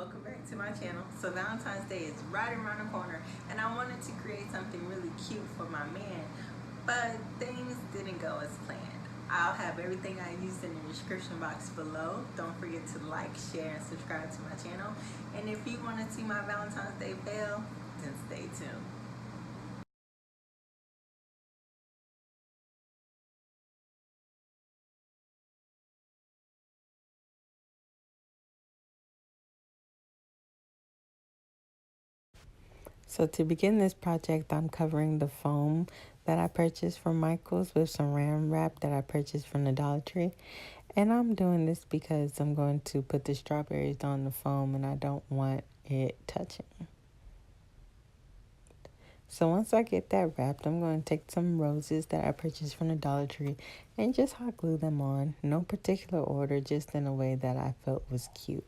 welcome back to my channel. So Valentine's Day is right around the corner and I wanted to create something really cute for my man, but things didn't go as planned. I'll have everything I used in the description box below. Don't forget to like, share, and subscribe to my channel. And if you want to see my Valentine's Day fail, then stay tuned. So to begin this project, I'm covering the foam that I purchased from Michael's with some Saran wrap that I purchased from the Dollar Tree. And I'm doing this because I'm going to put the strawberries on the foam and I don't want it touching. So once I get that wrapped, I'm going to take some roses that I purchased from the Dollar Tree and just hot glue them on. No particular order, just in a way that I felt was cute.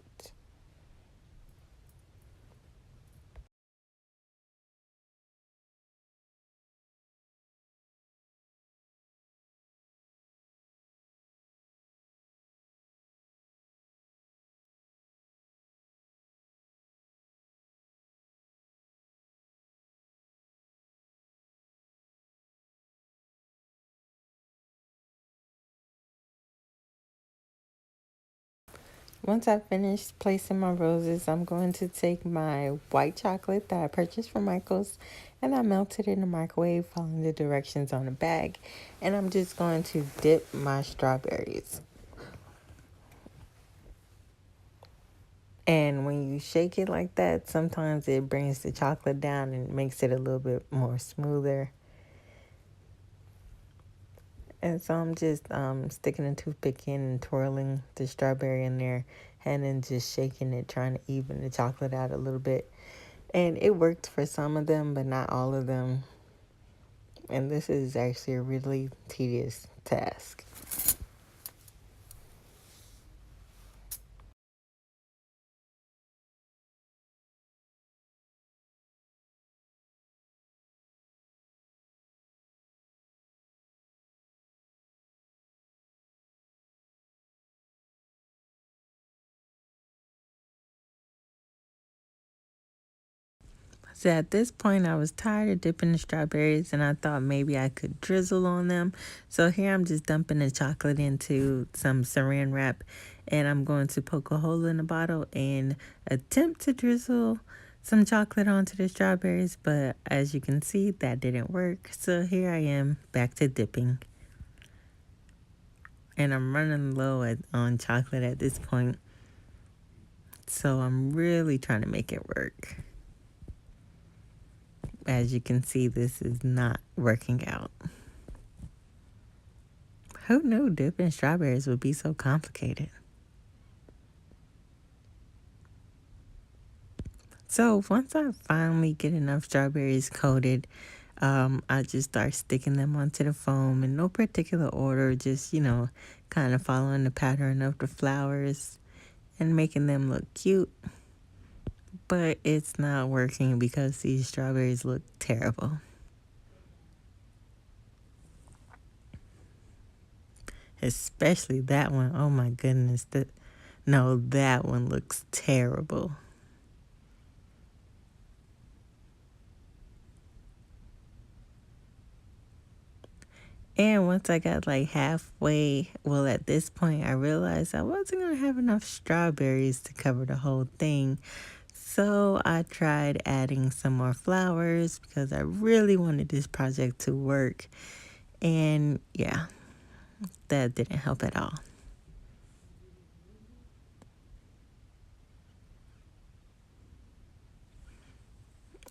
Once I finish placing my roses, I'm going to take my white chocolate that I purchased from Michael's and I melted it in the microwave following the directions on the bag. And I'm just going to dip my strawberries. And when you shake it like that, sometimes it brings the chocolate down and makes it a little bit more smoother. And so I'm just sticking a toothpick in and twirling the strawberry in there and then just shaking it, trying to even the chocolate out a little bit. And it worked for some of them, but not all of them. And this is actually a really tedious task. So at this point, I was tired of dipping the strawberries and I thought maybe I could drizzle on them. So here I'm just dumping the chocolate into some saran wrap and I'm going to poke a hole in the bottle and attempt to drizzle some chocolate onto the strawberries. But as you can see, that didn't work. So here I am back to dipping. And I'm running low on chocolate at this point. So I'm really trying to make it work. As you can see, this is not working out. Who knew dipping strawberries would be so complicated? So once I finally get enough strawberries coated, I just start sticking them onto the foam in no particular order, just, kind of following the pattern of the flowers and making them look cute. But it's not working because these strawberries look terrible. Especially that one. Oh my goodness. No, that one looks terrible. And once I got like halfway, well, at this point, I realized I wasn't going to have enough strawberries to cover the whole thing. So I tried adding some more flowers because I really wanted this project to work. And yeah, that didn't help at all.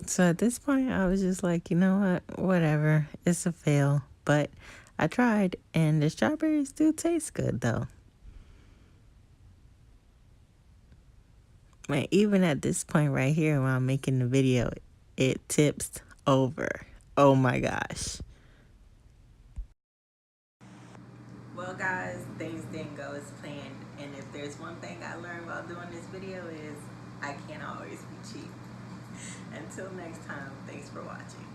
So at this point, I was just like, you know what, whatever, it's a fail. But I tried, and the strawberries do taste good, though. And even at this point right here, while I'm making the video, it tips over. Oh my gosh. Well, guys, things didn't go as planned. And if there's one thing I learned while doing this video is I can't always be cheap. Until next time, thanks for watching.